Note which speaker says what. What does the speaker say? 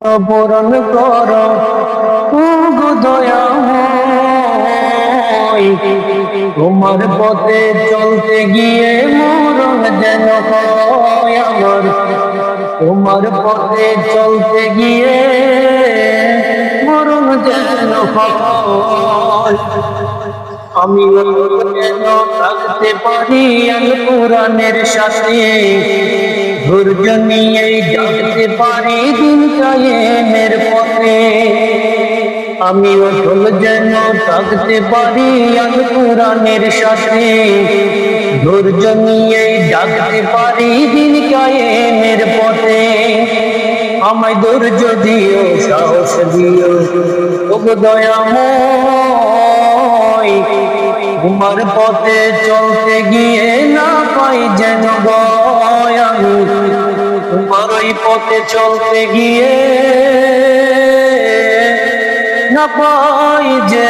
Speaker 1: পূরণ করো গো দয়াময়, তোমার পথে চলতে গিয়ে মরণ যেন হয় আমার। তোমার পথে চলতে গিয়ে মরণ যেন হয়। আমি যেন থাকতে পারি আল কোরআনের সাথে, ধৈর্য নিয়ে ডাকতে পারি দিন কায়েমের পথে। আমি অটল যেন থাকতে পারি আল কোরআনের সাথে, ধৈর্য নিয়ে ডাকতে পারি দিন কায়েমের পথে। আমায় ধৈর্য দিও, সাহস দিও ওগো দয়াময়, তোমার পথে চলতে গিয়ে না পাই যেন ভয়। আমি তোমার ওই পথে চলতে গিয়ে না পাই যে